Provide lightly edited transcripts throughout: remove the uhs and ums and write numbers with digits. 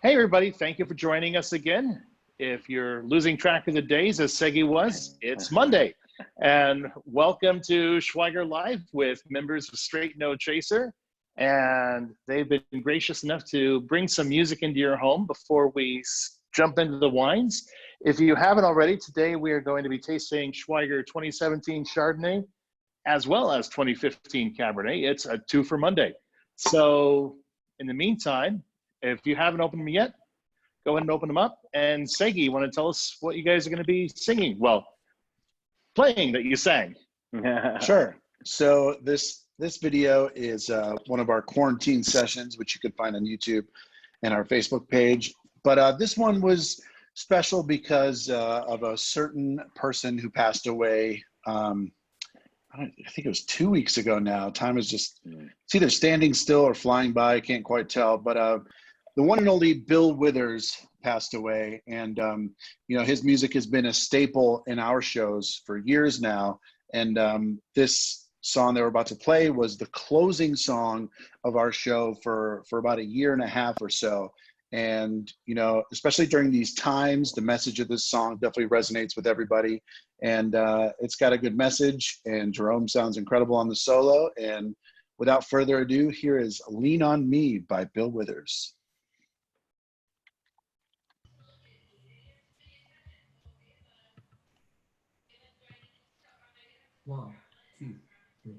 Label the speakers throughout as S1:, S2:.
S1: Hey, everybody. Thank you for joining us again. If you're losing track of the days, as Segi was, it's Monday. And welcome to Schweiger Live with members of Straight No Chaser. And they've been gracious enough to bring some music into your home before we jump into the wines. If you haven't already, today we are going to be tasting Schweiger 2017 Chardonnay as well as 2015 Cabernet. It's a two for Monday. So in the meantime, if you haven't opened them yet, go ahead and open them up. And Segi, you want to tell us what you guys are going to be singing? Well, playing that you sang.
S2: Sure. So this video is one of our quarantine sessions, which you can find on YouTube and our Facebook page. But this one was special because of a certain person who passed away. I think it was 2 weeks ago now. Time is just, it's either standing still or flying by. I can't quite tell. But the one and only Bill Withers passed away. And, you know, his music has been a staple in our shows for years now. And this song that we're about to play was the closing song of our show for about a year and a half or so. And, you know, especially during these times, the message of this song definitely resonates with everybody. And it's got a good message, and Jerome sounds incredible on the solo. And without further ado, here is Lean on Me by Bill Withers.
S3: One, two, three.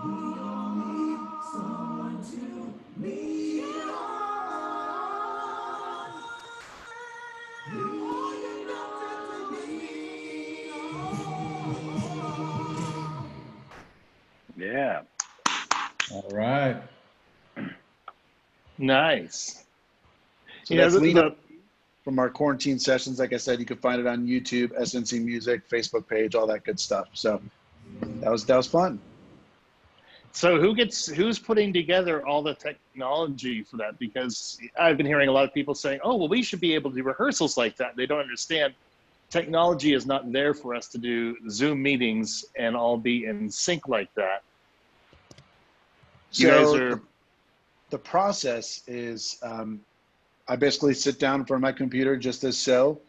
S3: We all need someone to All right.
S1: Nice.
S2: So that's Lena from our quarantine sessions. Like I said, you can find it on YouTube, SNC Music, Facebook page, all that good stuff. So that was fun.
S1: So who's putting together all the technology for that? Because I've been hearing a lot of people saying, "Oh, well, we should be able to do rehearsals like that." They don't understand technology is not there for us to do Zoom meetings and all be in sync like that.
S2: So the process is, I basically sit down in front of my computer just as so.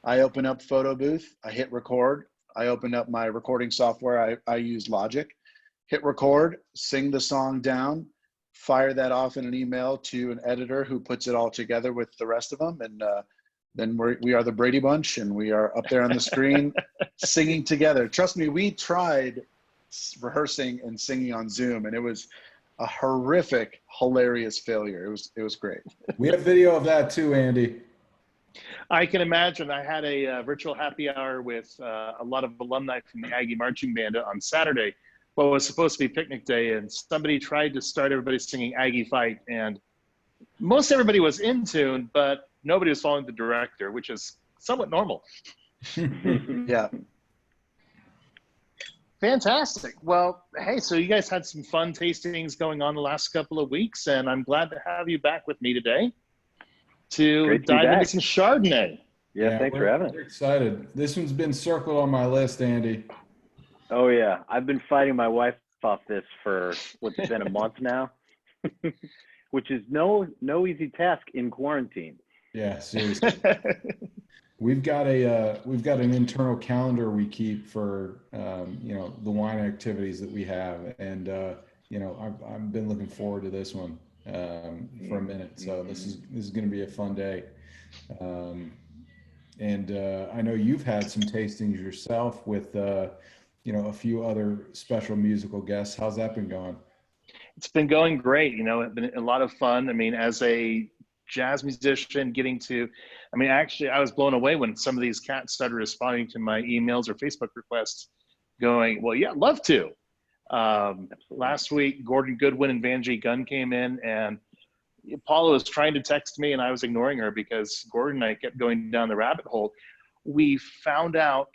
S2: I open up Photo Booth, I hit record. I open up my recording software. I use Logic. Hit record, sing the song down, fire that off in an email to an editor who puts it all together with the rest of them. And then we are the Brady Bunch, and we are up there on the screen singing together. Trust me, we tried rehearsing and singing on Zoom, and it was a horrific, hilarious failure. It was great.
S3: We have video of that too, Andy.
S1: I can imagine. I had a virtual happy hour with a lot of alumni from the Aggie Marching Band on Saturday. Well, it was supposed to be picnic day, and somebody tried to start everybody singing Aggie Fight, and most everybody was in tune, but nobody was following the director, which is somewhat normal.
S2: Yeah.
S1: Fantastic. Well, hey, so you guys had some fun tastings going on the last couple of weeks, and I'm glad to have you back with me today to dive into some Chardonnay.
S4: Yeah, thanks for having us.
S3: We're excited. This one's been circled on my list, Andy.
S4: Oh yeah, I've been fighting my wife off this for what's been a month now, which is no easy task in quarantine.
S3: Yeah, seriously. We've got an internal calendar we keep for the wine activities that we have, and I've been looking forward to this one for a minute. So this is going to be a fun day, and I know you've had some tastings yourself with a few other special musical guests. How's that been going?
S1: It's been going great. It's been a lot of fun. I mean, as a jazz musician, actually, I was blown away when some of these cats started responding to my emails or Facebook requests going, well, yeah, love to. Last week, Gordon Goodwin and Vanjie Gunn came in, and Paula was trying to text me, and I was ignoring her because Gordon and I kept going down the rabbit hole. We found out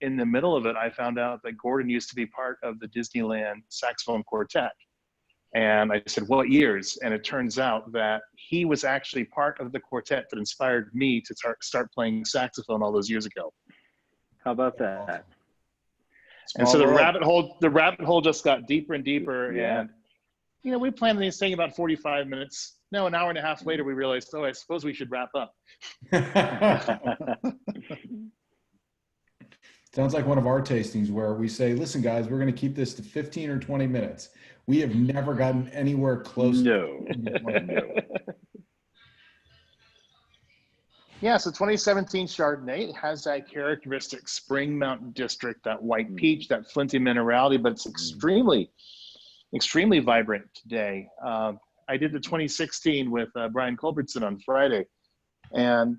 S1: in the middle of it, I found out that Gordon used to be part of the Disneyland saxophone quartet. And I said, what years? And it turns out that he was actually part of the quartet that inspired me to start playing saxophone all those years ago.
S4: How about that?
S1: And so the rabbit hole just got deeper and deeper.
S4: Yeah.
S1: And, we planned these thing about 45 minutes. No, an hour and a half later, we realized, I suppose we should wrap up.
S3: Sounds like one of our tastings where we say, listen, guys, we're going to keep this to 15 or 20 minutes. We have never gotten anywhere close.
S4: No.
S1: Yeah, so 2017 Chardonnay has that characteristic Spring Mountain District, that white peach, that flinty minerality, but it's extremely, extremely vibrant today. I did the 2016 with Brian Culbertson on Friday, and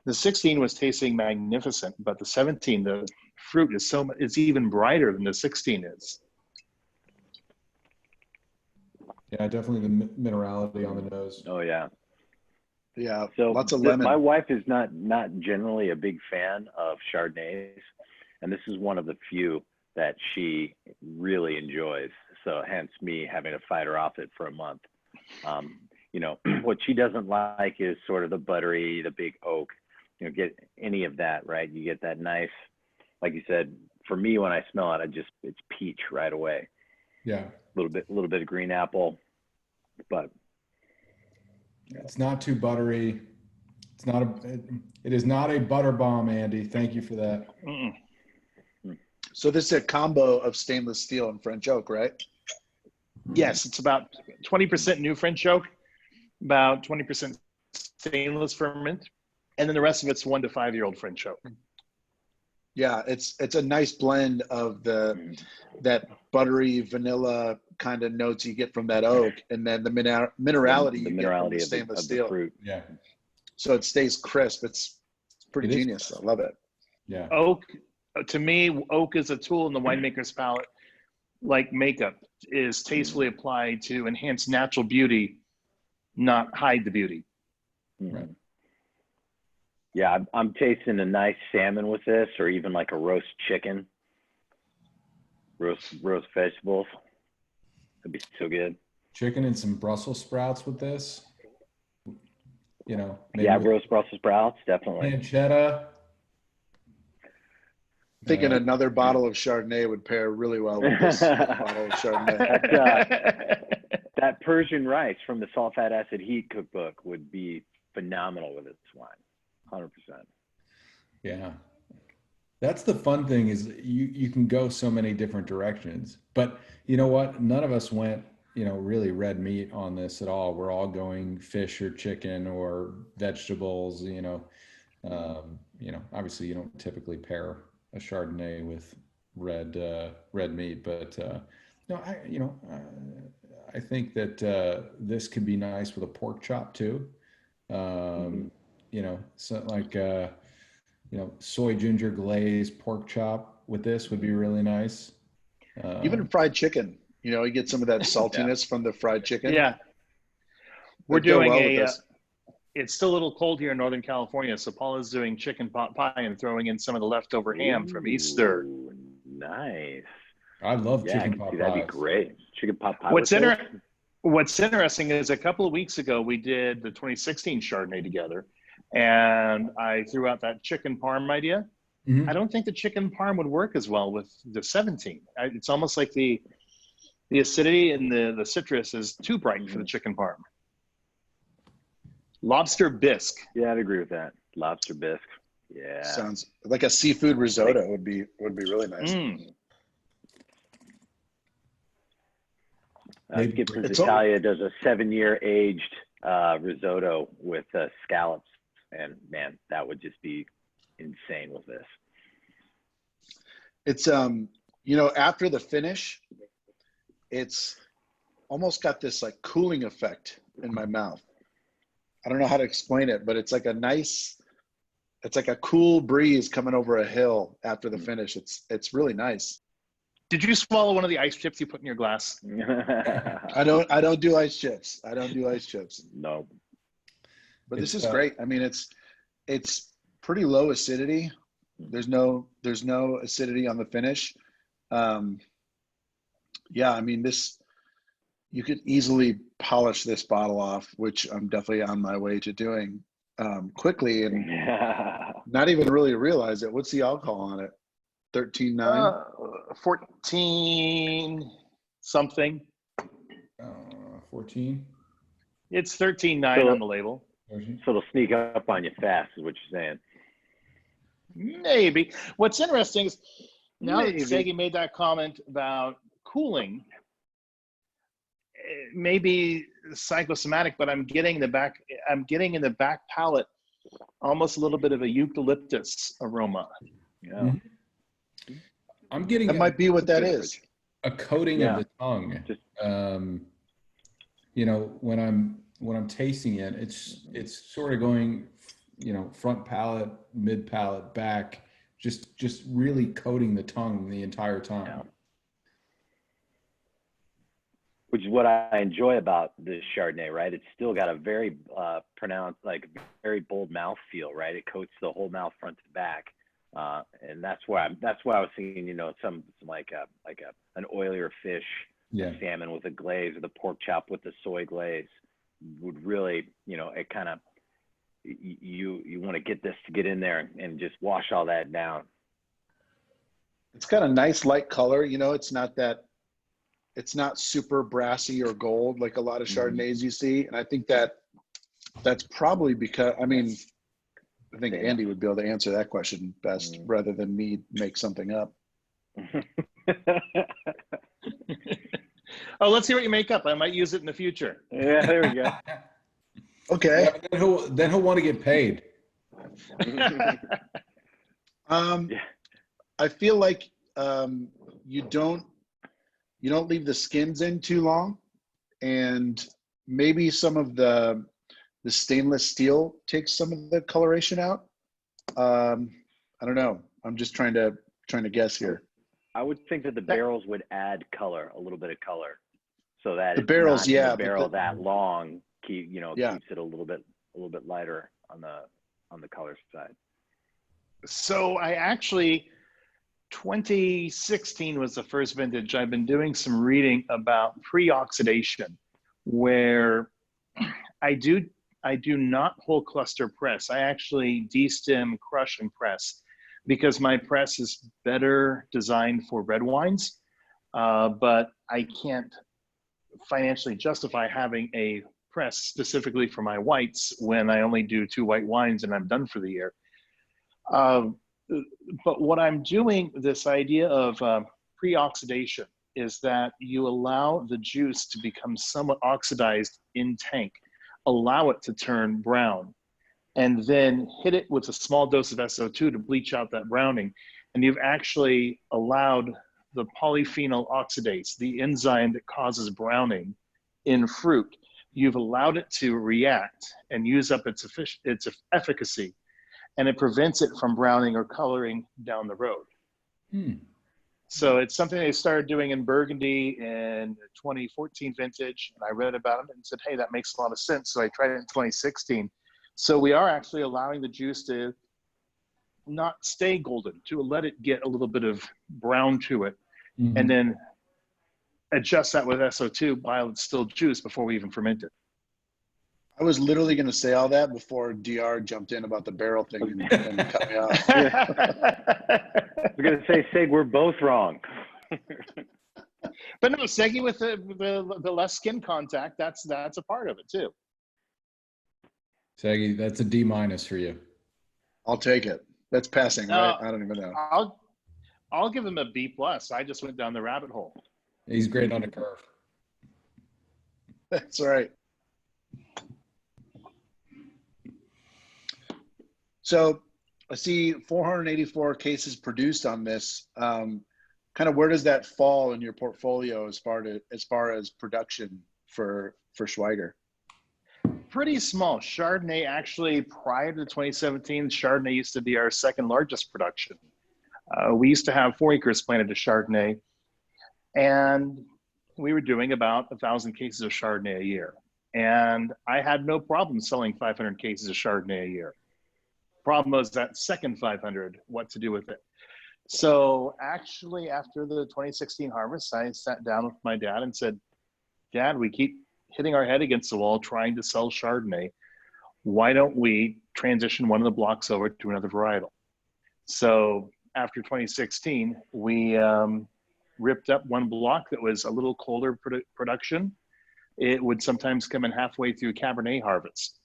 S1: the 16 was tasting magnificent, but the 17, the fruit is it's even brighter than the 16 is.
S3: Yeah, definitely the minerality on the nose.
S4: Oh yeah.
S2: Yeah.
S4: So
S2: lots of lemon.
S4: My wife is not generally a big fan of Chardonnays, and this is one of the few that she really enjoys. So hence me having to fight her off it for a month. What she doesn't like is sort of the buttery, the big oak. Get any of that, right? You get that nice, like you said, for me, when I smell it, it's peach right away.
S3: Yeah.
S4: A little bit of green apple, but
S3: it's not too buttery. It is not a butter bomb, Andy. Thank you for that.
S2: So this is a combo of stainless steel and French oak, right?
S1: Yes, it's about 20% new French oak, about 20% stainless ferment, and then the rest of it's 1 to 5 year old French oak.
S2: Yeah, it's a nice blend of that buttery vanilla kind of notes you get from that oak, and then the minerality you get from the stainless steel.
S4: Fruit.
S3: Yeah.
S2: So it stays crisp. It's pretty genius. I love it.
S3: Yeah.
S1: Oak, to me, oak is a tool in the winemaker's palette. like makeup, is tastefully applied to enhance natural beauty, not hide the beauty.
S4: Right. Yeah, I'm tasting a nice salmon with this, or even like a roast chicken, roast vegetables. That'd be so good.
S3: Chicken and some Brussels sprouts with this. You know, maybe
S4: yeah, roast Brussels sprouts, definitely.
S3: Pancetta.
S2: Thinking another bottle of Chardonnay would pair really well with this bottle of Chardonnay.
S4: That Persian rice from the Salt, Fat, Acid, Heat cookbook would be phenomenal with this wine, 100%.
S3: Yeah, that's the fun thing, is you can go so many different directions. But you know what? None of us went, really red meat on this at all. We're all going fish or chicken or vegetables. Obviously you don't typically pair a Chardonnay with red meat, but I think that this could be nice with a pork chop too. So like soy ginger glaze pork chop with this would be really nice.
S2: Even fried chicken, you get some of that saltiness from the fried chicken.
S1: Yeah, we're doing it's still a little cold here in Northern California, so Paula's doing chicken pot pie and throwing in some of the leftover ham from Easter.
S4: Nice.
S3: I love chicken pot pie.
S4: That'd be great. Chicken pot pie.
S1: What's interesting is a couple of weeks ago we did the 2016 Chardonnay together, and I threw out that chicken parm idea. I don't think the chicken parm would work as well with the 17. It's almost like the acidity and the citrus is too bright for the chicken parm. Lobster bisque.
S4: Yeah, I'd agree with that. Lobster bisque. Yeah.
S2: Sounds like a seafood risotto would be really nice.
S4: Gibson's Italia does a 7-year aged risotto with scallops, and man, that would just be insane with this.
S2: It's after the finish, it's almost got this like cooling effect in my mouth. I don't know how to explain it, but it's like it's like a cool breeze coming over a hill after the finish. It's really nice.
S1: Did you swallow one of the ice chips you put in your glass?
S2: I don't do ice chips.
S4: No.
S2: But this is great. I mean, it's pretty low acidity. There's no acidity on the finish. I mean, you could easily polish this bottle off, which I'm definitely on my way to doing quickly and not even really realize it. What's the alcohol on it? 13.9?
S1: 14 something.
S3: 14?
S1: It's 13.9 on the label.
S4: So it'll sneak up on you fast is what you're saying.
S1: Maybe. What's interesting is now that Segi made that comment about cooling, maybe psychosomatic, but I'm getting in the back palate almost a little bit of a eucalyptus aroma.
S4: Yeah.
S3: I'm getting
S2: that might be what that is.
S3: A coating of the tongue. When I'm tasting it, it's sort of going, front palate, mid palate, back, just really coating the tongue the entire time.
S4: Yeah. Which is what I enjoy about this Chardonnay, right? It's still got a very pronounced, like very bold mouth feel, right? It coats the whole mouth front to back, and that's why I was thinking, some like an oilier fish, salmon with a glaze, or the pork chop with the soy glaze would really, it kind of you want to get this to get in there and just wash all that down.
S2: It's got a nice light color. It's not super brassy or gold like a lot of Chardonnays you see. And I think that's probably because, I think Andy would be able to answer that question best rather than me make something up.
S1: Oh, let's hear what you make up. I might use it in the future.
S4: Yeah, there we go.
S2: Okay.
S3: Yeah, then he'll want to get paid.
S2: I feel like you don't leave the skins in too long, and maybe some of the stainless steel takes some of the coloration out. I don't know. I'm just trying to guess here.
S4: I would think that the barrels would add color, a little bit of color, so that
S2: The
S4: it's
S2: barrels,
S4: not in
S2: yeah,
S4: the
S2: but
S4: barrel that long. Keeps it a little bit lighter on the color side.
S1: So I actually, 2016 was the first vintage. I've been doing some reading about pre-oxidation, where I do not whole cluster press. I actually destem, crush, and press, because my press is better designed for red wines, but I can't financially justify having a press specifically for my whites when I only do 2 white wines and I'm done for the year. But what I'm doing, this idea of pre-oxidation, is that you allow the juice to become somewhat oxidized in tank, allow it to turn brown, and then hit it with a small dose of SO2 to bleach out that browning. And you've actually allowed the polyphenol oxidase, the enzyme that causes browning in fruit, you've allowed it to react and use up its efficacy, and it prevents it from browning or coloring down the road. So it's something they started doing in Burgundy in 2014 vintage, and I read about it and said, hey, that makes a lot of sense. So I tried it in 2016. So we are actually allowing the juice to not stay golden, to let it get a little bit of brown to it, and then adjust that with SO2 while it's still juice before we even ferment it.
S2: I was literally going to say all that before DR jumped in about the barrel thing and cut me off.
S4: I was going to say, Sig, we're both wrong.
S1: But no, Segi, with the less skin contact, that's a part of it too.
S3: Segi, that's a D- for you.
S2: I'll take it. That's passing, right? I don't even know.
S1: I'll give him a B+. I just went down the rabbit hole.
S3: He's great on a curve.
S2: That's right. So I see 484 cases produced on this. Kind of where does that fall in your portfolio as far as production for Schweiger?
S1: Pretty small. Chardonnay, actually, prior to 2017, Chardonnay used to be our second largest production. We used to have 4 acres planted to Chardonnay, and we were doing about 1,000 cases of Chardonnay a year. And I had no problem selling 500 cases of Chardonnay a year. Problem was that second 500, what to do with it. So actually, after the 2016 harvest, I sat down with my dad and said, Dad, we keep hitting our head against the wall trying to sell Chardonnay. Why don't we transition one of the blocks over to another varietal? So after 2016, we ripped up one block that was a little colder production. It would sometimes come in halfway through Cabernet harvest.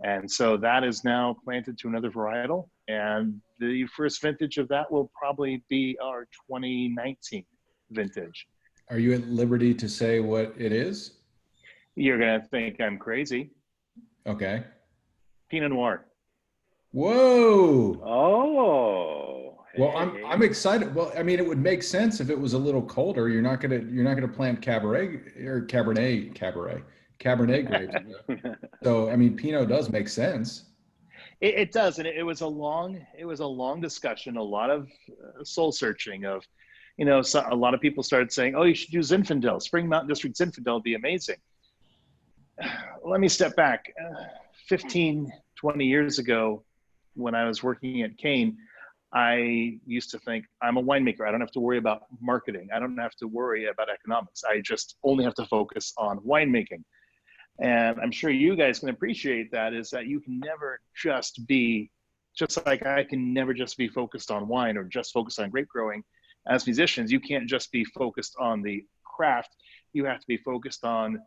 S1: And so that is now planted to another varietal. And the first vintage of that will probably be our 2019 vintage.
S3: Are you at liberty to say what it is?
S1: You're going to think I'm crazy.
S3: Okay.
S1: Pinot Noir.
S3: Whoa.
S4: Oh.
S3: Well, I'm excited. Well, I mean, it would make sense if it was a little colder. You're not gonna plant Cabernet grapes. So, I mean, Pinot does make sense.
S1: It does, and it was a long discussion, a lot of soul searching of, so a lot of people started saying, oh, you should do Zinfandel. Spring Mountain District Zinfandel would be amazing. Let me step back. 15, 20 years ago, when I was working at Kane, I used to think, I'm a winemaker. I don't have to worry about marketing. I don't have to worry about economics. I just only have to focus on winemaking. And I'm sure you guys can appreciate that, is that you can never just like I can never just be focused on wine or just focused on grape growing. As musicians, you can't just be focused on the craft. You have to be focused on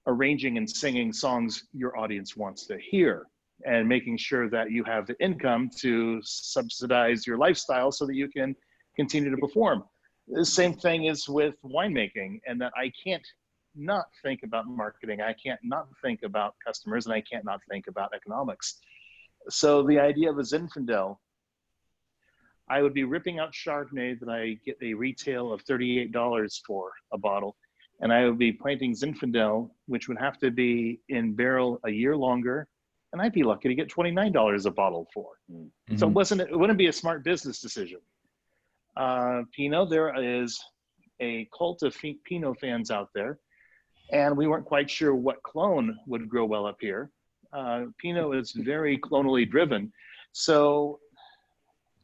S1: arranging and singing songs your audience wants to hear, and making sure that you have the income to subsidize your lifestyle so that you can continue to perform. The same thing is with winemaking, and that I can't not think about marketing. I can't not think about customers, and I can't not think about economics. So the idea of a Zinfandel, I would be ripping out Chardonnay that I get a retail of $38 for a bottle, and I would be planting Zinfandel, which would have to be in barrel a year longer, and I'd be lucky to get $29 a bottle for. Mm-hmm. So it wouldn't be a smart business decision. Pinot. There is a cult of Pinot fans out there, and we weren't quite sure what clone would grow well up here. Pinot is very clonally driven. So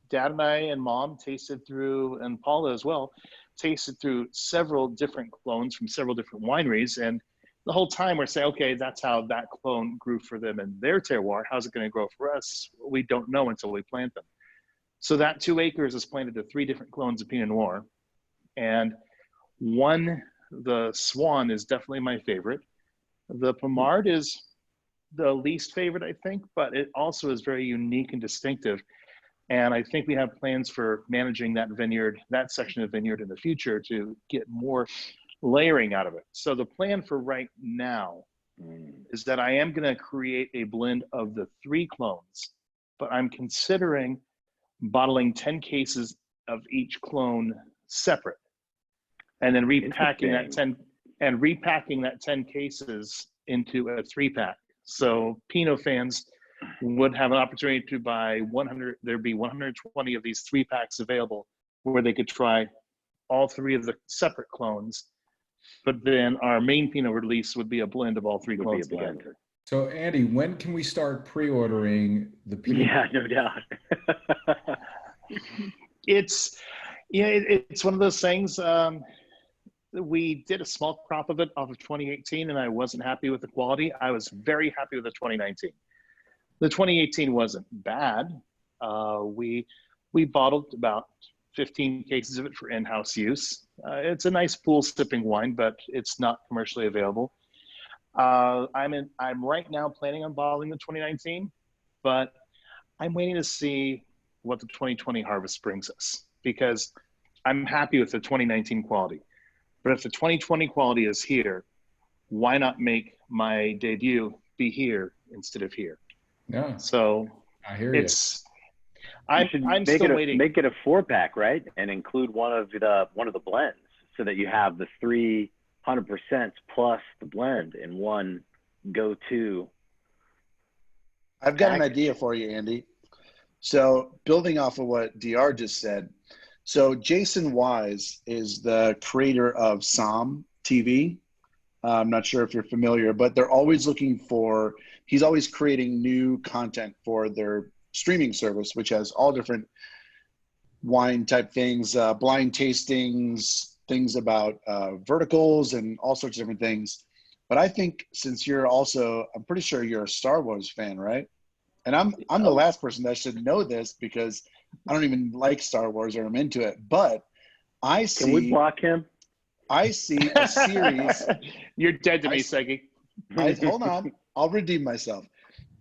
S1: Dad and I and Mom tasted through, and Paula as well, tasted through several different clones from several different wineries. And the whole time we're saying, okay, that's how that clone grew for them in their terroir. How's it going to grow for us? We don't know until we plant them. So that 2 acres is planted to 3 different clones of Pinot Noir. And the Swan is definitely my favorite. The Pommard is the least favorite, I think, but it also is very unique and distinctive. And I think we have plans for managing that vineyard, that section of vineyard in the future to get more layering out of it. So the plan for right now is that I am going to create a blend of the 3 clones, but I'm considering bottling 10 cases of each clone separate, and then repacking that 10 cases into a 3-pack. So Pinot fans would have an opportunity to buy 100. There'd be 120 of these 3-packs available, where they could try all 3 of the separate clones. But then our main Pinot release would be a blend of all 3 clones together.
S3: So Andy, when can we start pre-ordering the Pinot?
S4: Yeah, no doubt.
S1: It's one of those things. We did a small crop of it off of 2018, and I wasn't happy with the quality. I was very happy with the 2019. The 2018 wasn't bad. We bottled about 15 cases of it for in-house use. It's a nice pool sipping wine, but it's not commercially available. I'm right now planning on bottling the 2019, but I'm waiting to see what the 2020 harvest brings us, because I'm happy with the 2019 quality. But if the 2020 quality is here, why not make my debut be here instead of here?
S3: Yeah.
S1: So
S3: I hear you.
S1: I'm still waiting.
S4: Make it a 4-pack, right? And include one of the blends, so that you have the 300% plus the blend in one go-to.
S2: I've got an idea for you, Andy. So building off of what DR just said, so Jason Wise is the creator of Somm TV. I'm not sure if you're familiar, but they're always he's always creating new content for their streaming service, which has all different wine type things, blind tastings, things about verticals and all sorts of different things. But I think since I'm pretty sure you're a Star Wars fan, right? And I'm the last person that should know this, because I don't even like Star Wars or I'm into it. But I see.
S4: Can we block him?
S2: I see a series.
S1: You're dead to me, Segi.
S2: Hold on. I'll redeem myself.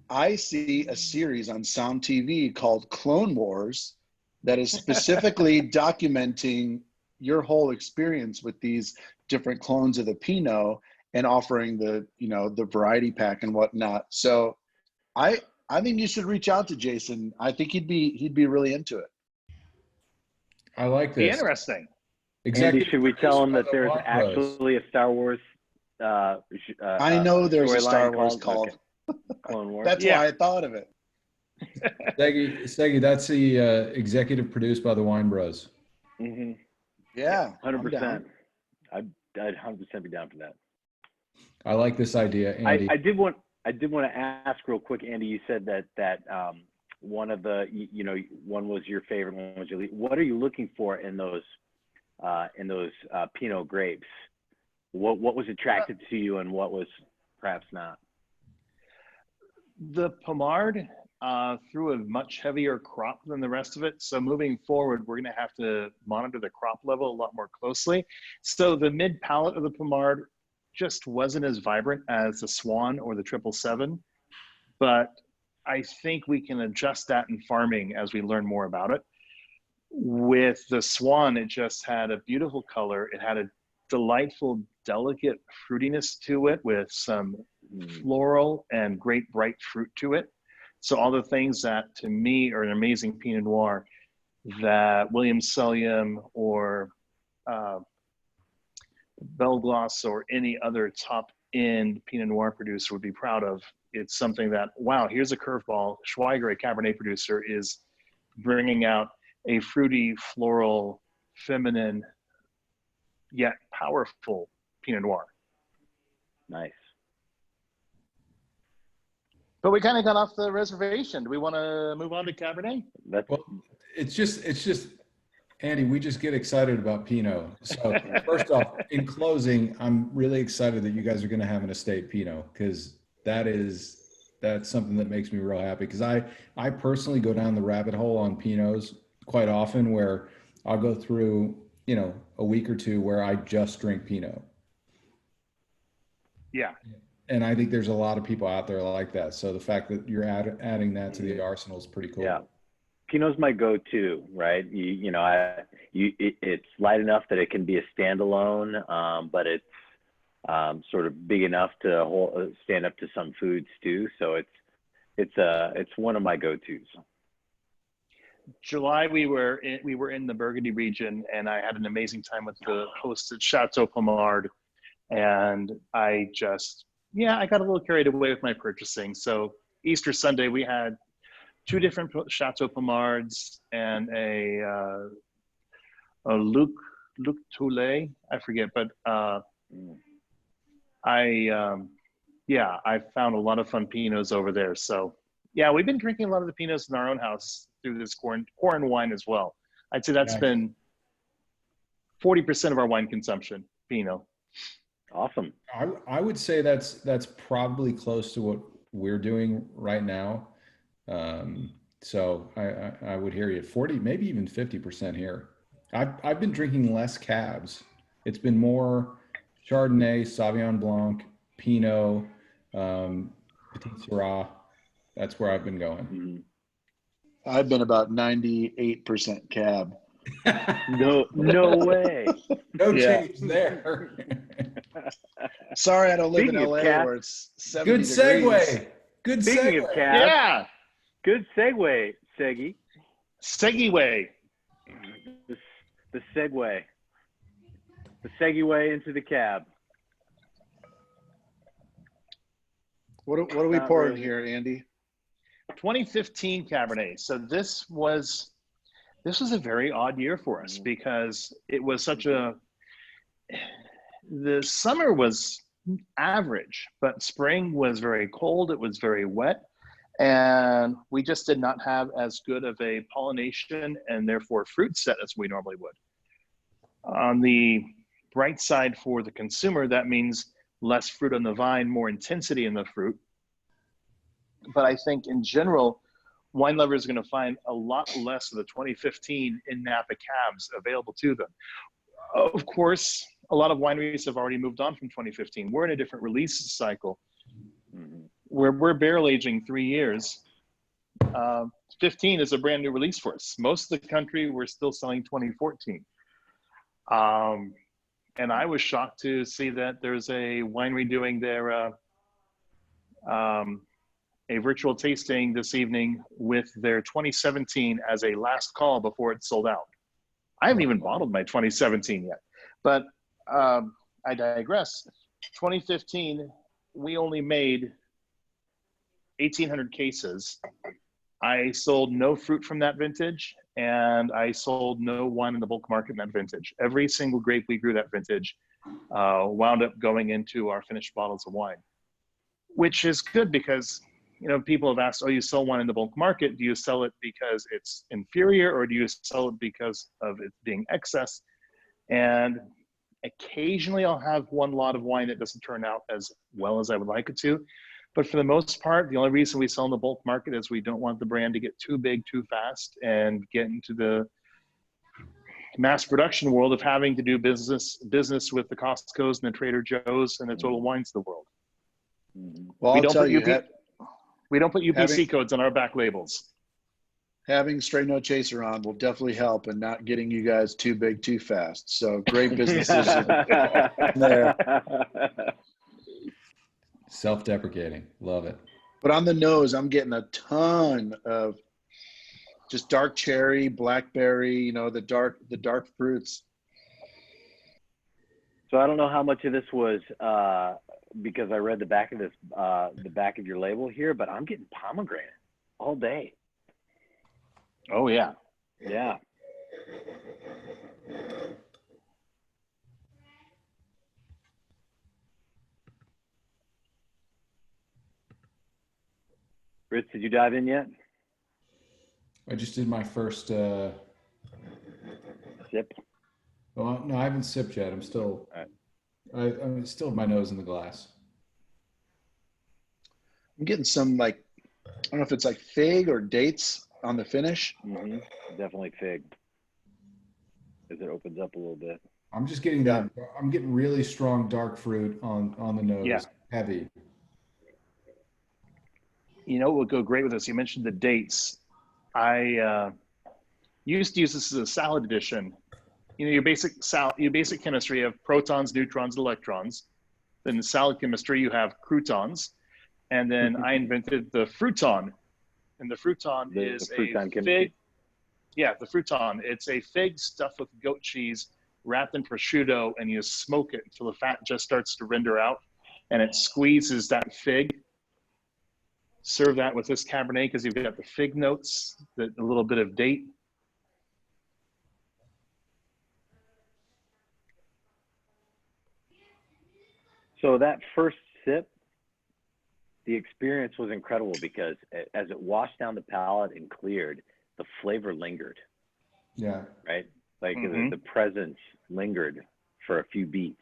S2: I see a series on Somm TV called Clone Wars that is specifically documenting your whole experience with these different clones of the Pinot and offering the variety pack and whatnot. So I think you should reach out to Jason. I think he'd be really into it.
S3: I like this.
S1: Interesting.
S4: Andy, should we tell him that there's actually a Star Wars?
S2: I know there's a Star Wars called
S4: Clone Wars.
S2: That's why I thought of it.
S3: Segi, that's the executive produced by the Wine Bros.
S4: Mm-hmm.
S2: Yeah,
S4: 100%. I'd 100% be down for that.
S3: I like this idea, Andy.
S4: I did want to ask real quick, Andy. You said that one of the one was your favorite, one was your least. What are you looking for in those Pinot grapes? What was attractive to you, and what was perhaps not?
S1: The Pommard threw a much heavier crop than the rest of it. So moving forward, we're going to have to monitor the crop level a lot more closely. So the mid palate of the Pommard just wasn't as vibrant as the Swan or the 777, but I think we can adjust that in farming as we learn more about it. With the Swan, it just had a beautiful color. It had a delightful, delicate fruitiness to it with some floral and great bright fruit to it. So all the things that to me are an amazing Pinot Noir that William Sellium or Belgloss or any other top-end Pinot Noir producer would be proud of. It's something that, wow, here's a curveball. Schweiger, a Cabernet producer, is bringing out a fruity, floral, feminine, yet powerful Pinot Noir.
S4: Nice.
S1: But we kind of got off the reservation. Do we want to move on to Cabernet?
S3: Well, it's just Andy, we just get excited about Pinot. So first off, in closing, I'm really excited that you guys are going to have an estate Pinot, because that's something that makes me real happy. Because I personally go down the rabbit hole on Pinots quite often, where I'll go through, a week or two where I just drink Pinot.
S1: Yeah.
S3: And I think there's a lot of people out there like that. So the fact that you're adding that to the arsenal is pretty cool.
S4: Yeah. Pinot's my go-to, right? It's light enough that it can be a standalone, but it's sort of big enough to stand up to some foods too. So it's one of my go-tos.
S1: July, we were in the Burgundy region, and I had an amazing time with the host at Chateau Pommard, and I got a little carried away with my purchasing. So Easter Sunday, we had 2 different Chateau Pommards and a Luc Toulet, I forget, but I found a lot of fun Pinots over there. So yeah, we've been drinking a lot of the Pinots in our own house through this corn wine as well. I'd say that's been 40% of our wine consumption, Pinot.
S4: Awesome.
S3: I would say that's probably close to what we're doing right now. So I would hear you. 40, maybe even 50% here. I've been drinking less cabs. It's been more Chardonnay, Sauvignon Blanc, Pinot, Petit Syrah. That's where I've been going.
S4: Mm-hmm.
S2: I've been about 98% cab.
S4: No way.
S3: No change there.
S2: Sorry, I don't live
S4: Speaking
S2: in LA
S4: cab,
S2: where it's 70
S3: Good
S2: degrees.
S3: segue. Good
S4: Speaking
S3: segue.
S4: of cab,
S1: Yeah.
S4: good segue, Seggy.
S1: Segway.
S4: The segue. The segue into the cab.
S2: What are we
S4: Not
S2: pouring
S4: really.
S2: here, Andy?
S1: 2015 Cabernet. So this was a very odd year for us because it was the summer was average, but spring was very cold. It was very wet, and we just did not have as good of a pollination and therefore fruit set as we normally would. On the bright side for the consumer, that means less fruit on the vine, more intensity in the fruit. But I think in general, wine lovers are going to find a lot less of the 2015 in Napa cabs available to them. Of course, a lot of wineries have already moved on from 2015. We're in a different release cycle. We're barrel aging 3 years. 15 is a brand new release for us. Most of the country, we're still selling 2014. And I was shocked to see that there's a winery doing their a virtual tasting this evening with their 2017 as a last call before it's sold out. I haven't even bottled my 2017 yet, but I digress. 2015, we only made 1,800 cases. I sold no fruit from that vintage, and I sold no wine in the bulk market in that vintage. Every single grape we grew that vintage wound up going into our finished bottles of wine, which is good because people have asked, oh, you sell wine in the bulk market. Do you sell it because it's inferior, or do you sell it because of it being excess? And occasionally I'll have one lot of wine that doesn't turn out as well as I would like it to. But for the most part, the only reason we sell in the bulk market is we don't want the brand to get too big too fast and get into the mass production world of having to do business with the Costco's and the Trader Joe's and the Total Wines of the world.
S2: Well, I'll tell you,
S1: we don't put UPC codes on our back labels.
S2: Having Straight No Chaser on will definitely help in not getting you guys too big too fast. So great business there.
S3: Self-deprecating. Love it.
S2: But on the nose, I'm getting a ton of just dark cherry, blackberry, the dark fruits.
S4: So I don't know how much of this was because I read the back of your label here, but I'm getting pomegranate all day.
S1: Oh yeah.
S4: Yeah. Rich, did you dive in yet?
S3: I just did my first
S4: Sip.
S3: well, no, I haven't sipped yet. I'm still I'm still have my nose in the glass.
S2: I'm getting some like, I don't know if it's like fig or dates on the finish.
S4: Mm-hmm. Definitely fig, as it opens up a little bit.
S3: I'm just getting
S2: Yeah.
S3: that. I'm getting really strong dark fruit on the nose.
S1: Yeah.
S3: Heavy.
S1: You know what would go great with this? You mentioned the dates. I used to use this as a salad addition. You know, your basic chemistry, you have protons, neutrons, electrons. Then in salad chemistry, you have croutons. And then I invented the fruiton. And the fruiton is
S4: the fruiton
S1: a
S4: chemistry.
S1: fig. Yeah, the fruiton. It's a fig stuffed with goat cheese, wrapped in prosciutto, and you smoke it until the fat just starts to render out. And it squeezes that fig. Serve that with this Cabernet because you've got the fig notes, a little bit of date.
S4: So that first sip, the experience was incredible because as it washed down the palate and cleared, the flavor lingered.
S3: Yeah.
S4: Right? Like
S1: Mm-hmm.
S4: the presence lingered for a few beats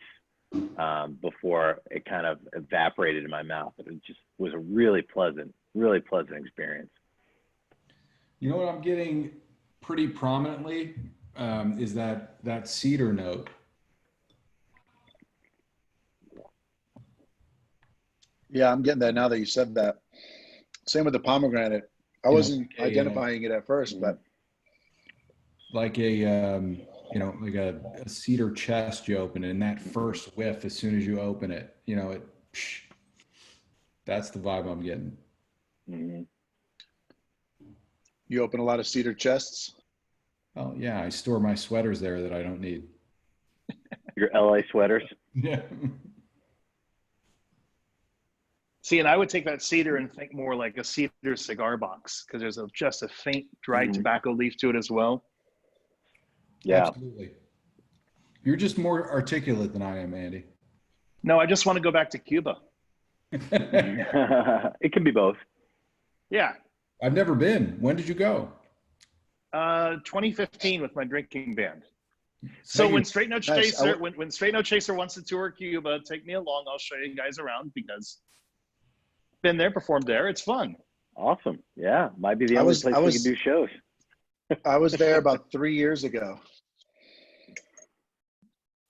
S4: before it kind of evaporated in my mouth. It just was a really pleasant experience.
S3: You know what I'm getting pretty prominently is that cedar note.
S2: Yeah, I'm getting that now that you said that. Same with the pomegranate. I wasn't identifying it at first, but
S3: like a like a cedar chest you open it, and that first whiff as soon as you open it, that's the vibe I'm getting.
S4: Mm-hmm.
S2: you open a lot of cedar chests.
S3: Oh yeah, I store my sweaters there that I don't need.
S4: Your LA sweaters.
S3: Yeah.
S1: See, and I would take that cedar and think more like a cedar cigar box because there's just a faint dried tobacco leaf to it as well.
S4: Yeah.
S3: Absolutely. You're just more articulate than I am, Andy.
S1: No, I just want to go back to Cuba.
S4: It can be both.
S1: Yeah.
S3: I've never been. When did you go?
S1: 2015 with my drinking band. So when Straight No Chaser, when Straight No Chaser wants to tour Cuba, take me along. I'll show you guys around because been there, performed there. It's fun.
S4: Awesome. Yeah. Might be the only place we can do shows.
S2: I was there about 3 years ago.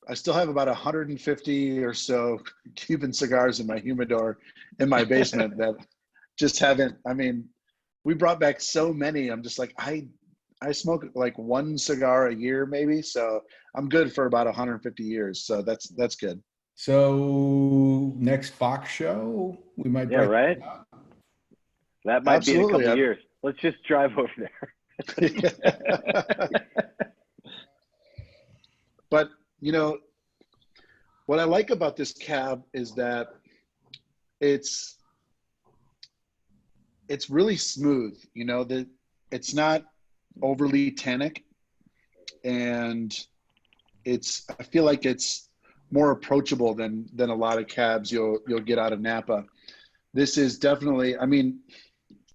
S2: I still have about 150 or so Cuban cigars in my humidor in my basement that just haven't, I mean, we brought back so many. I'm just like, I smoke like one cigar a year maybe. So I'm good for about 150 years. So that's good.
S3: So next Fox show, we might.
S4: Yeah, right. That might be in a couple of years. Let's just drive over there.
S2: But you know, what I like about this cab is that it's really smooth. You know, that it's not overly tannic, and I feel like it's more approachable than a lot of cabs you'll get out of Napa. This is definitely, I mean,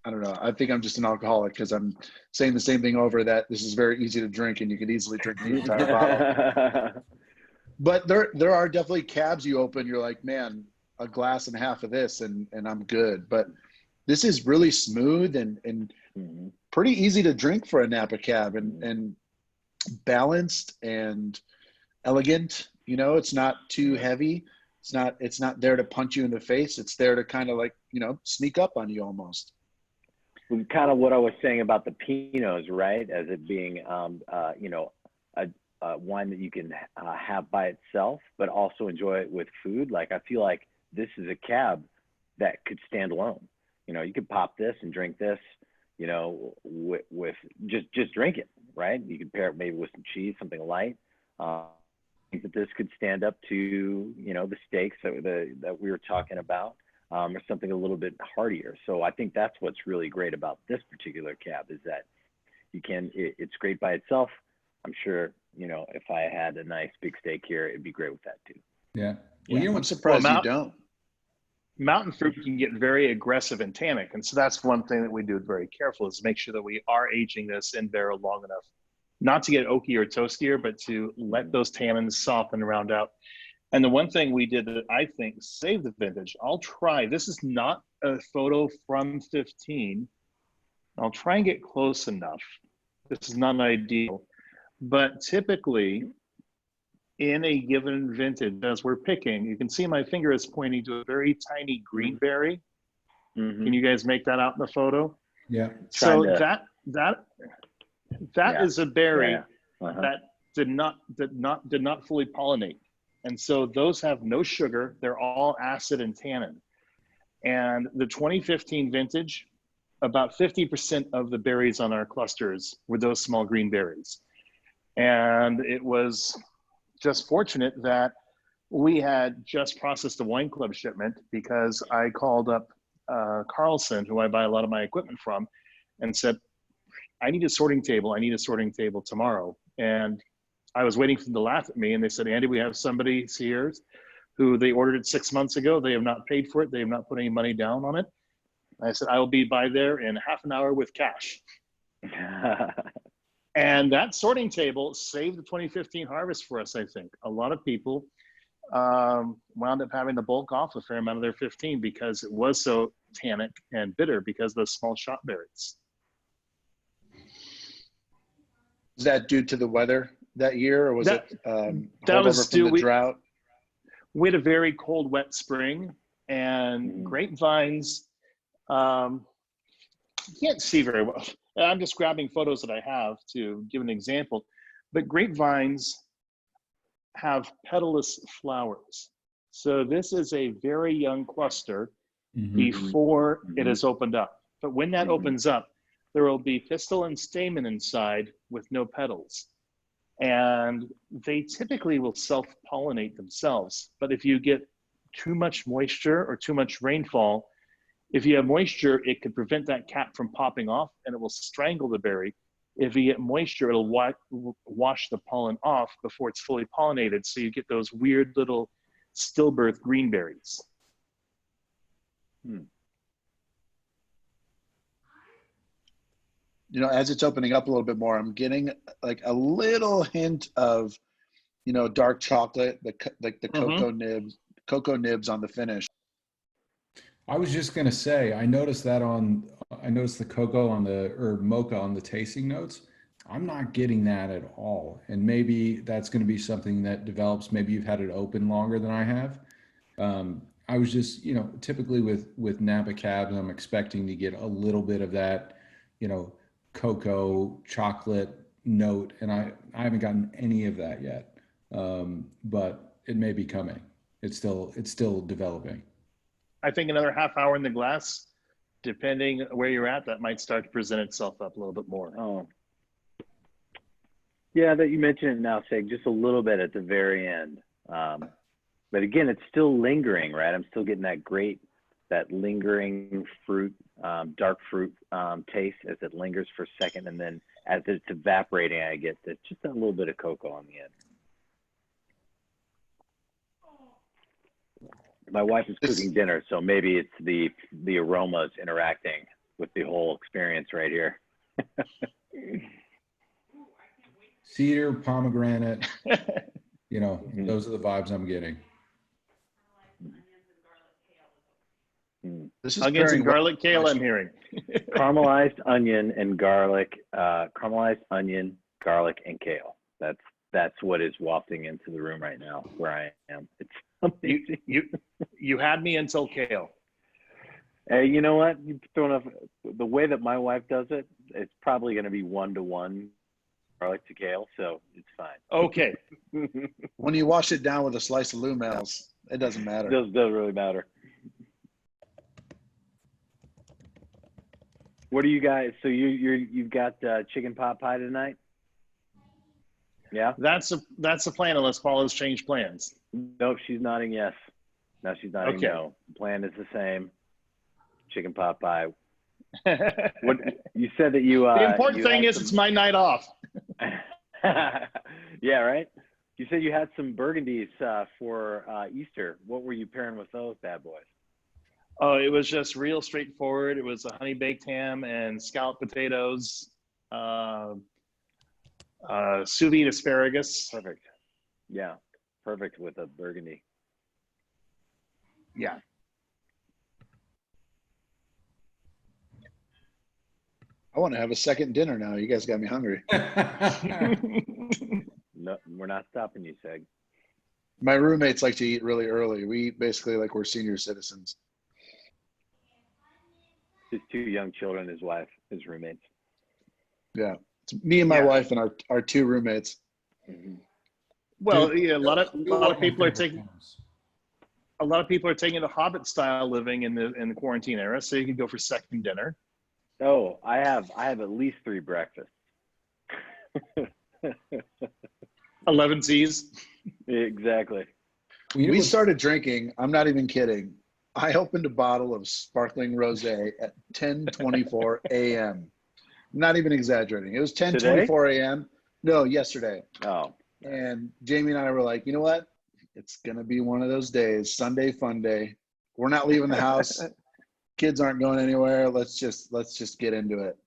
S2: I don't know. I think I'm just an alcoholic because I'm saying the same thing over, that this is very easy to drink and you could easily drink the entire bottle. But there are definitely cabs you open, you're like, man, a glass and a half of this and I'm good. But this is really smooth and pretty easy to drink for a Napa cab and balanced and elegant. You know, it's not too heavy. It's not there to punch you in the face. It's there to kind of like, you know, sneak up on you almost.
S4: Kind of what I was saying about the Pinots, right? As it being, you know, a wine that you can have by itself, but also enjoy it with food. Like, I feel like this is a cab that could stand alone. You know, you could pop this and drink this, you know, with just drink it, right? You could pair it maybe with some cheese, something light. I think that this could stand up to, you know, the steaks that we were talking about, or something a little bit heartier. So I think that's what's really great about this particular cab is that it's great by itself. I'm sure, you know, if I had a nice big steak here, it'd be great with that too.
S3: Yeah.
S2: Well, you know, I'm surprised you don't.
S1: mountain fruit can get very aggressive and tannic. And so that's one thing that we do very careful, is make sure that we are aging this in barrel long enough, not to get oaky or toastier, but to let those tannins soften and round out. And the one thing we did that I think saved the vintage, I'll try, this is not a photo from 15. I'll try and get close enough. This is not ideal, but typically in a given vintage, as we're picking, you can see my finger is pointing to a very tiny green berry.
S4: Mm-hmm.
S1: Can you guys make that out in the photo?
S3: Yeah.
S1: So
S4: Kinda.
S1: that is a berry
S4: Yeah. Uh-huh.
S1: that did not fully pollinate. And so those have no sugar. They're all acid and tannin. And the 2015 vintage, about 50% of the berries on our clusters were those small green berries. And it was just fortunate that we had just processed a wine club shipment, because I called up Carlson, who I buy a lot of my equipment from, and said, I need a sorting table. I need a sorting table tomorrow. And I was waiting for them to laugh at me, and they said, Andy, we have somebody here who they ordered it 6 months ago. They have not paid for it. They have not put any money down on it. I said, I will be by there in half an hour with cash. And that sorting table saved the 2015 harvest for us, I think. A lot of people wound up having to bulk off a fair amount of their 15 because it was so tannic and bitter because of those small shot berries.
S2: Is that due to the weather that year, or was
S1: That
S2: it
S1: was
S2: holdover from the
S1: due.
S2: drought?
S1: We had a very cold, wet spring, and grapevines, you can't see very well. I'm just grabbing photos that I have to give an example, but grapevines have petalless flowers. So this is a very young cluster before it has opened up. But when that opens up, there will be pistil and stamen inside with no petals. And they typically will self-pollinate themselves. But if you get too much moisture or too much rainfall, if you have moisture, it could prevent that cap from popping off and it will strangle the berry. If you get moisture, it'll wash the pollen off before it's fully pollinated. So you get those weird little stillbirth green berries.
S2: You know, as it's opening up a little bit more, I'm getting like a little hint of, you know, dark chocolate, like the cocoa nibs on the finish.
S3: I was just gonna say, I noticed the cocoa or mocha on the tasting notes. I'm not getting that at all. And maybe that's gonna be something that develops. Maybe you've had it open longer than I have. I was just, you know, typically with Napa Cabs, I'm expecting to get a little bit of that, you know, cocoa chocolate note, and I haven't gotten any of that yet. But it may be coming. It's still developing.
S1: I think another half hour in the glass, depending where you're at, that might start to present itself up a little bit more.
S4: Oh, yeah, that you mentioned it now, Seg, just a little bit at the very end. But again, it's still lingering, right? I'm still getting that lingering fruit, dark fruit taste as it lingers for a second. And then as it's evaporating, I get just a little bit of cocoa on the end. My wife is cooking dinner, so maybe it's the aromas interacting with the whole experience right here.
S3: Cedar, pomegranate, you know, those are the vibes I'm getting.
S2: This is
S1: onions and garlic kale, I'm hearing.
S4: Caramelized onion and garlic, caramelized onion, garlic, and kale. That's what is wafting into the room right now where I am. It's amazing.
S1: You had me until kale.
S4: Hey, you know what? You've thrown off the way that my wife does it. It's probably going to be 1-to-1 garlic to kale, so it's fine.
S1: Okay.
S2: When you wash it down with a slice of Lumels, it doesn't matter.
S4: Doesn't really matter. What do you guys? So you've got chicken pot pie tonight? Yeah.
S1: That's the plan, unless Paul has changed plans.
S4: Nope, she's nodding yes. No, she's nodding
S1: Okay.
S4: no. The plan is the same. Chicken pot pie. What you said that you?
S1: The important thing is it's my night off.
S4: Yeah, right. You said you had some burgundies for Easter. What were you pairing with those bad boys?
S1: Oh, it was just real straightforward. It was a honey baked ham and scalloped potatoes, sous vide asparagus.
S4: Perfect. Yeah, perfect with a burgundy.
S1: Yeah.
S2: I want to have a second dinner now. You guys got me hungry.
S4: No, we're not stopping you, Seg.
S2: My roommates like to eat really early. We eat basically like we're senior citizens.
S4: His 2 young children, his wife, his roommates.
S2: Yeah. It's me and my wife and our 2 roommates.
S4: Mm-hmm.
S1: Well,
S3: Dude,
S1: yeah, a lot of people are
S3: favorite
S1: taking
S3: films.
S1: a lot of people are taking the Hobbit style living in the quarantine era. So you could go for second dinner.
S4: Oh, I have at least 3 breakfasts.
S1: 11 C's.
S4: Exactly.
S2: We started drinking. I'm not even kidding. I opened a bottle of sparkling rosé at 10:24 a.m. Not even exaggerating. It was 10:24 a.m. No, yesterday.
S4: Oh.
S2: And Jamie and I were like, you know what? It's gonna be one of those days. Sunday fun day. We're not leaving the house. Kids aren't going anywhere. Let's just get into it.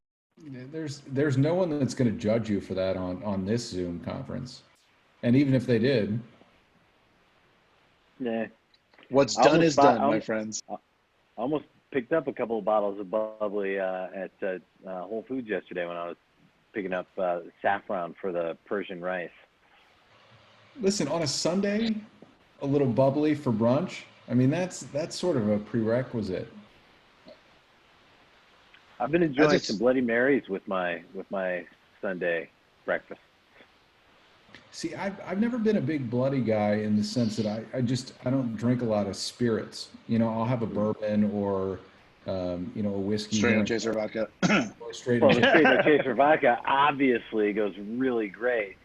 S3: There's no one that's going to judge you for that on this Zoom conference, and even if they did,
S4: Nah.
S2: What's done is done, my friends.
S4: I almost picked up a couple of bottles of bubbly at Whole Foods yesterday when I was picking up saffron for the Persian rice.
S3: listen, on a Sunday, a little bubbly for brunch. I mean, that's sort of a prerequisite.
S4: I've been enjoying some Bloody Marys with my Sunday breakfast.
S3: See, I've never been a big bloody guy in the sense that I don't drink a lot of spirits. You know, I'll have a bourbon or a whiskey.
S2: Straight on chaser vodka.
S3: Straight
S4: Well,
S3: on
S4: the straight on chaser vodka obviously goes really great.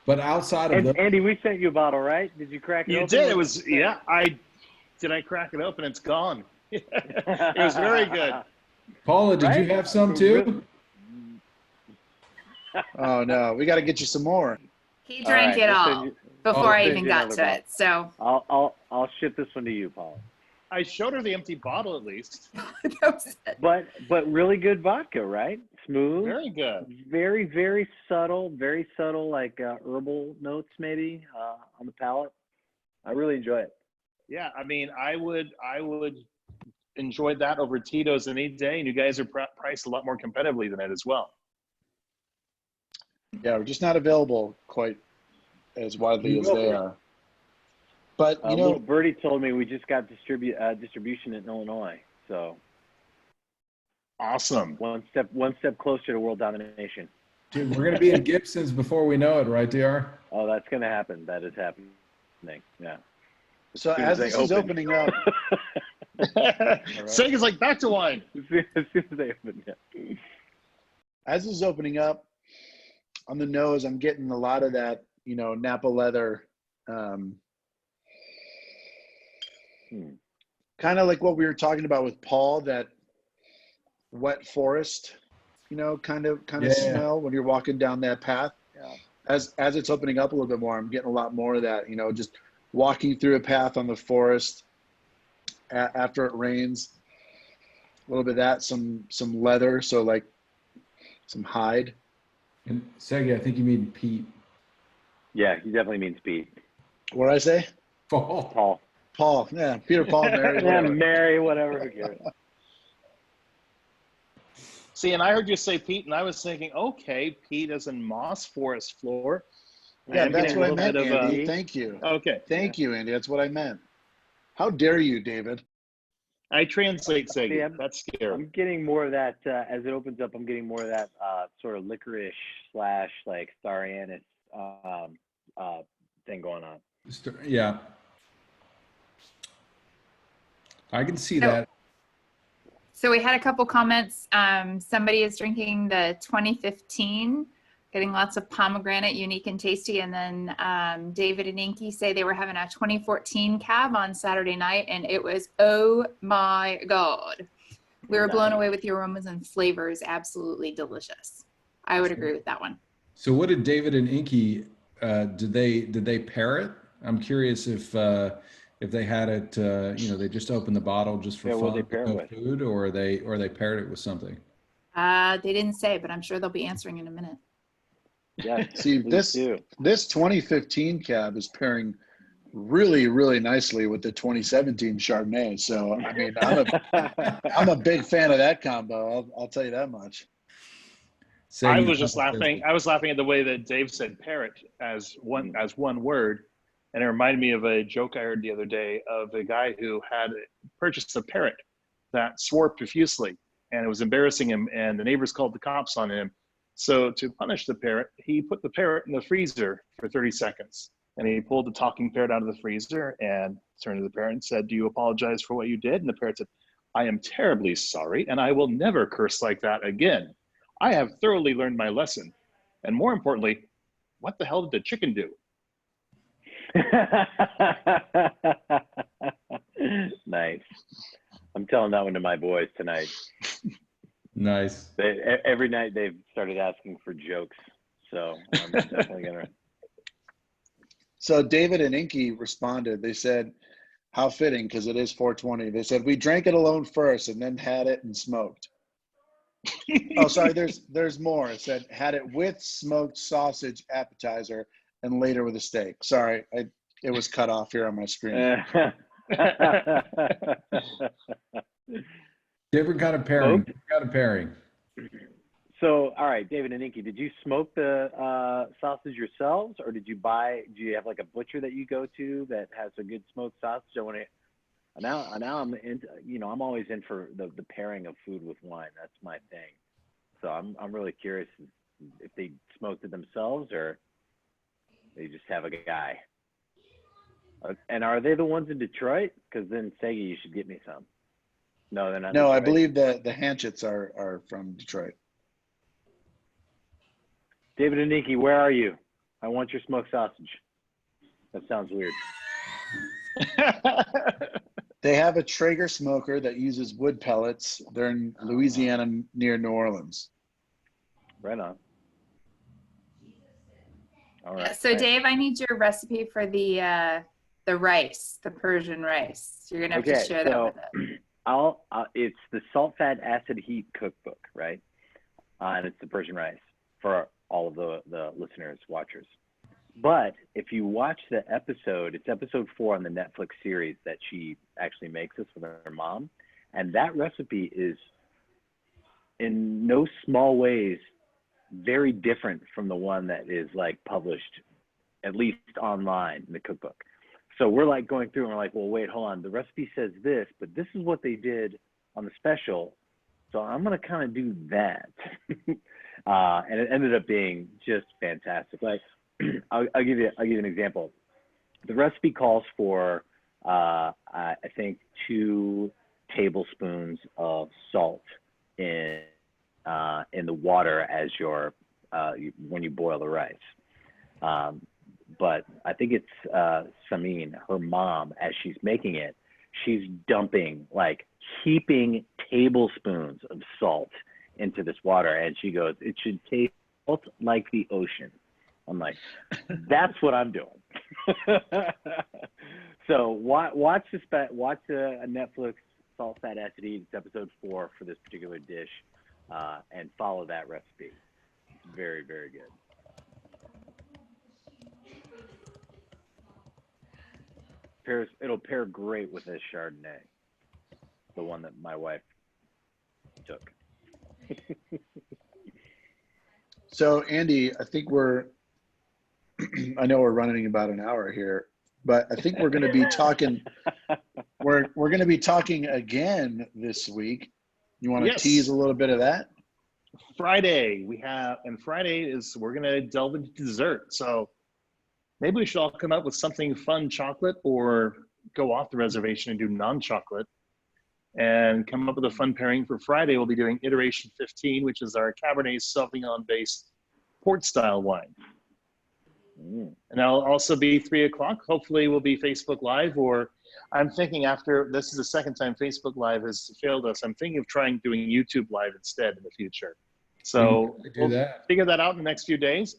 S3: But outside of
S4: Andy, we sent you a bottle, right? Did you crack it open?
S1: You did. It was I crack it open? It's gone. It was very good.
S3: Paula, did you have some too?
S2: Oh no, we got to get you some more.
S5: He drank it all before I even got to it. So
S4: I'll ship this one to you, Paul.
S1: I showed her the empty bottle at least.
S4: But really good vodka, right? Smooth.
S1: Very good.
S4: Very, very subtle, like herbal notes maybe on the palate. I really enjoy it.
S1: Yeah, I mean, I would enjoy that over Tito's any day, and you guys are priced a lot more competitively than that as well.
S2: Yeah, we're just not available quite as widely as they are. But you know,
S4: little birdie told me we just got distribution in Illinois, so
S1: awesome.
S4: One step closer to world domination.
S3: Dude, we're gonna be in Gibson's before we know it, right, DR?
S4: Oh, that's gonna happen. That is happening. Yeah.
S2: So as this is opening up,
S1: Seg is like back to wine.
S4: As soon as they open, yeah.
S2: As this is opening up, on the nose, I'm getting a lot of that, Napa leather. Kind of like what we were talking about with Paul, that wet forest, kind of smell when you're walking down that path.
S4: Yeah.
S2: As it's opening up a little bit more, I'm getting a lot more of that, just walking through a path on the forest after it rains. A little bit of that, some leather, so like some hide.
S3: And Segi, I think you mean Pete.
S4: Yeah, he definitely means Pete.
S2: What did I say?
S3: Paul.
S2: Paul, yeah, Peter, Paul, Mary,
S4: yeah,
S2: whatever.
S4: Mary, whatever. Who cares?
S1: See, and I heard you say Pete, and I was thinking, okay, Pete as in moss forest floor.
S2: Yeah, that's what I meant, Andy. Thank you.
S1: Okay.
S2: Thank you, Andy. That's what I meant. How dare you, David?
S1: I translate, Segi. That's scary.
S4: I'm getting more of that as it opens up. I'm getting more of that sort of licorice / like star anise thing going on.
S3: Yeah, I can see that.
S5: So we had a couple comments. Somebody is drinking the 2015, getting lots of pomegranate, unique and tasty. And then David and Inky say they were having a 2014 cab on Saturday night, and it was, oh my God. We were blown away with the aromas and flavors. Absolutely delicious. I would agree with that one.
S3: So what did David and Inky, did they pair it? I'm curious if if they had it, they just opened the bottle just for fun, with food, or they paired it with something.
S5: They didn't say, but I'm sure they'll be answering in a minute.
S4: Yeah.
S2: See, this 2015 cab is pairing really, really nicely with the 2017 Chardonnay. So, I mean, I'm a big fan of that combo. I'll tell you that much.
S1: I was just laughing. I was laughing at the way that Dave said parrot as one word. And it reminded me of a joke I heard the other day of a guy who had purchased a parrot that swore profusely, and it was embarrassing him, and the neighbors called the cops on him. So to punish the parrot, he put the parrot in the freezer for 30 seconds. And he pulled the talking parrot out of the freezer and turned to the parrot and said, "Do you apologize for what you did?" And the parrot said, "I am terribly sorry, and I will never curse like that again. I have thoroughly learned my lesson. And more importantly, what the hell did the chicken do?"
S4: Nice. I'm telling that one to my boys tonight.
S3: Nice.
S4: Every night they've started asking for jokes, so I'm definitely gonna.
S2: So David and Inky responded. They said, "How fitting, because it is 420." They said, "We drank it alone first and then had it and smoked." Oh, sorry. There's more. It said, "Had it with smoked sausage appetizer and later with a steak." Sorry, it was cut off here on my screen.
S3: Different kind of pairing.
S4: So, all right, David and Inky, did you smoke the sausage yourselves, or do you have like a butcher that you go to that has a good smoked sausage? Now I'm I'm always in for the pairing of food with wine. That's my thing. So I'm really curious if they smoked it themselves or they just have a guy. And are they the ones in Detroit? Because then Segi, you should get me some. No, they're not.
S2: No, I believe the Hanchets are from Detroit.
S4: David and Nikki, where are you? I want your smoked sausage. That sounds weird.
S2: They have a Traeger smoker that uses wood pellets. They're in Louisiana near New Orleans.
S4: Right on. All right.
S5: So Dave, I need your recipe for the rice, the Persian rice. You're gonna have to share that with us.
S4: It's the Salt, Fat, Acid, Heat cookbook, right? And it's the Persian rice for all of the listeners, watchers. But if you watch the episode, it's episode 4 on the Netflix series that she actually makes this with her mom. And that recipe is in no small ways very different from the one that is like published, at least online in the cookbook. So we're like going through and we're like, well, wait, hold on. The recipe says this, but this is what they did on the special. So I'm going to kind of do that. And it ended up being just fantastic. Like, I'll give you an example. The recipe calls for, I think, 2 tablespoons of salt in the water as when you boil the rice. But I think it's Samin, her mom, as she's making it, she's dumping, like heaping tablespoons of salt into this water. And she goes, "It should taste like the ocean." I'm like, that's what I'm doing. So watch a Netflix Salt, Fat, Acid, Heat. It's episode 4 for this particular dish, and follow that recipe. It's very, very good. It'll pair great with this Chardonnay, the one that my wife took.
S2: So Andy, I think I know we're running about an hour here, but I think we're going to be talking. We're going to be talking again this week. You want to tease a little bit of that?
S1: Friday we're going to delve into dessert. So maybe we should all come up with something fun chocolate, or go off the reservation and do non-chocolate and come up with a fun pairing for Friday. We'll be doing iteration 15, which is our Cabernet Sauvignon based port style wine. And that'll also be 3 o'clock. Hopefully we'll be Facebook Live, or I'm thinking after this is the second time Facebook Live has failed us, I'm thinking of doing YouTube Live instead in the future. So we'll figure that out in the next few days.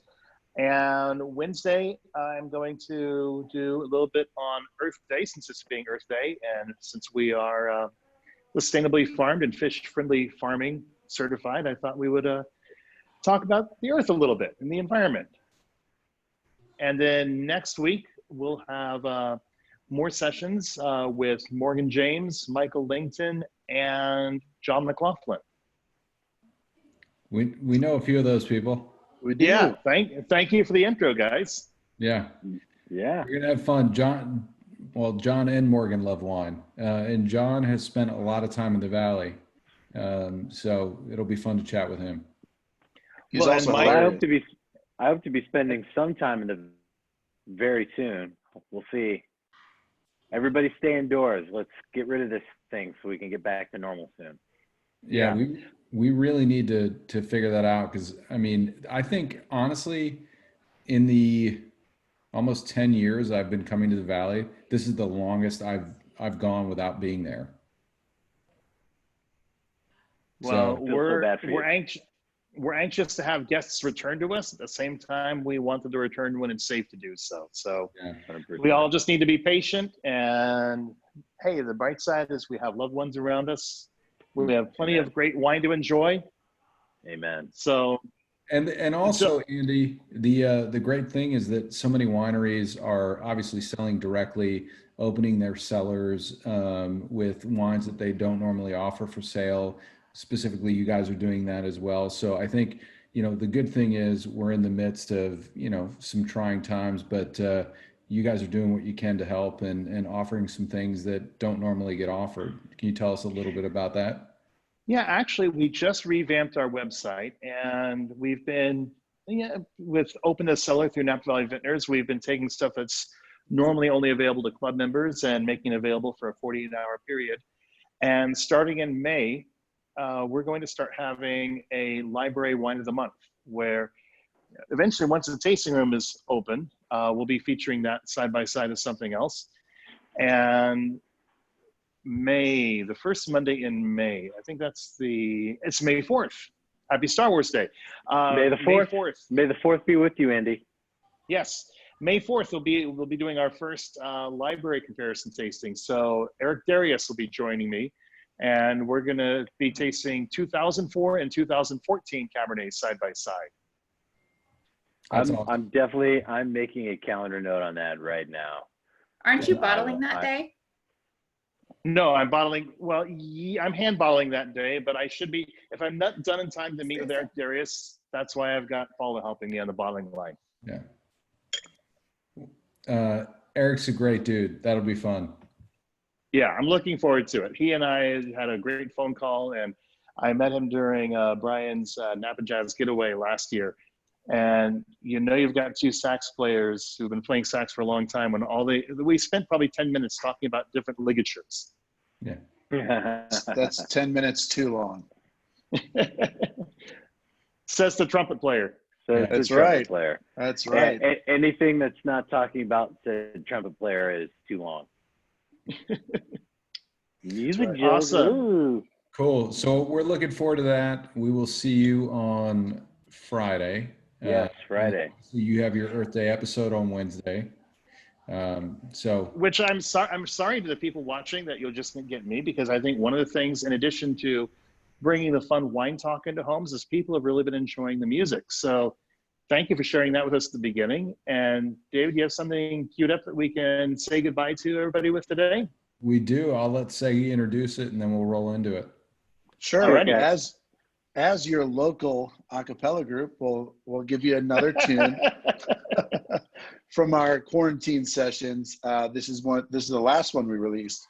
S1: And Wednesday, I'm going to do a little bit on Earth Day, since it's being Earth Day, and since we are sustainably farmed and fish-friendly farming certified, I thought we would talk about the Earth a little bit and the environment. And then next week, we'll have more sessions with Morgan James, Michael Langton, and John McLaughlin.
S3: We know a few of those people.
S2: We do.
S1: Yeah, thank you for the intro, guys.
S3: Yeah.
S4: Yeah.
S3: We're gonna have fun. John and Morgan love wine. And John has spent a lot of time in the Valley. So it'll be fun to chat with him.
S2: He's
S1: Well,
S2: also
S1: and Mike-
S2: hilarious.
S4: I hope to be spending some time in the very soon. We'll see. Everybody stay indoors. Let's get rid of this thing so we can get back to normal soon.
S3: Yeah, we really need to figure that out, because I mean, I think honestly, in the almost 10 years I've been coming to the Valley, this is the longest I've gone without being there.
S1: Well,
S3: So-
S1: we're anxious to have guests return to us. At the same time, we want them to return when it's safe to do so. So
S3: Yeah.
S4: 100%.
S1: we all just need to be patient. And hey, the bright side is we have loved ones around us. We have plenty of great wine to enjoy.
S4: Amen.
S1: So
S3: And also, Andy, the great thing is that so many wineries are obviously selling directly, opening their cellars with wines that they don't normally offer for sale. Specifically, you guys are doing that as well. So I think, the good thing is we're in the midst of, some trying times, but you guys are doing what you can to help and offering some things that don't normally get offered. Can you tell us a little bit about that?
S1: yeah, actually, we just revamped our website, and we've been, with Open the Cellar through Napa Valley Vintners, we've been taking stuff that's normally only available to club members and making it available for a 48-hour period. And starting in May, we're going to start having a library wine of the month, where eventually, once the tasting room is open, we'll be featuring that side by side of something else. And the first Monday in May, I think it's May 4th. Happy Star Wars Day.
S4: May the 4th. May the 4th be with you, Andy.
S1: Yes, May 4th we'll be doing our first library comparison tasting. So Eric Darius will be joining me, and we're going to be tasting 2004 and 2014 Cabernet side by side.
S3: That's awesome.
S4: I'm making a calendar note on that right now.
S5: Aren't you bottling that day?
S1: No, I'm bottling. Well, I'm hand bottling that day, but I should be. If I'm not done in time to meet with Eric Darius, that's why I've got Paula helping me on the bottling line.
S3: Yeah. Eric's a great dude. That'll be fun.
S1: Yeah, I'm looking forward to it. He and I had a great phone call, and I met him during Brian's Napa Jazz Getaway last year. And you've got two sax players who've been playing sax for a long time, when we spent probably 10 minutes talking about different ligatures.
S3: Yeah.
S2: That's 10 minutes too long.
S1: Says the trumpet player.
S4: So
S2: That's
S4: the trumpet
S2: right.
S4: player.
S2: That's right.
S4: Anything that's not talking about the trumpet player is too long. Music
S2: right.
S4: jokes.
S1: Awesome.
S4: Ooh.
S3: Cool. So we're looking forward to that. We will see you on Friday.
S4: Yes, Friday.
S3: So you have your Earth Day episode on Wednesday.
S1: Which I'm sorry to the people watching that you'll just get me, because I think one of the things, in addition to bringing the fun wine talk into homes, is people have really been enjoying the music. So thank you for sharing that with us at the beginning. And David, you have something queued up that we can say goodbye to everybody with today?
S3: We do. I'll let Segi introduce it, and then we'll roll into it.
S2: Sure.
S1: Alrighty.
S2: As your local a cappella group, we'll give you another tune from our quarantine sessions. This is the last one we released,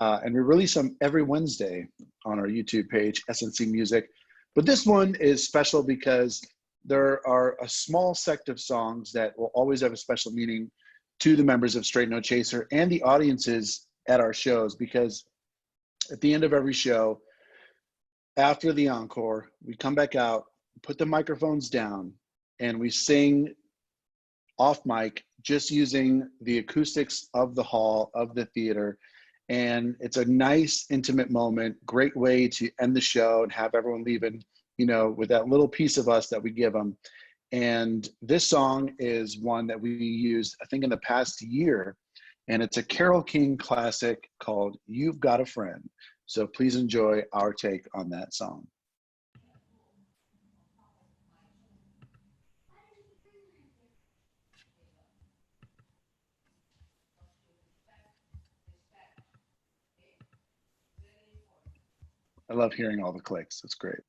S2: and we release them every Wednesday on our YouTube page, SNC Music. But this one is special because there are a small sect of songs that will always have a special meaning to the members of Straight No Chaser and the audiences at our shows, because at the end of every show, after the encore, we come back out, put the microphones down, and we sing off mic, just using the acoustics of the hall, of the theater. And it's a nice, intimate moment, great way to end the show and have everyone leaving, with that little piece of us that we give them. And this song is one that we used, I think, in the past year. And it's a Carole King classic called You've Got a Friend. So please enjoy our take on that song. I love hearing all the clicks. It's great.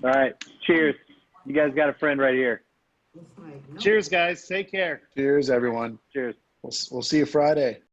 S4: All right. Cheers. You guys got a friend right here.
S1: Cheers, guys. Take care.
S2: Cheers, everyone.
S4: Cheers.
S2: We'll see you Friday.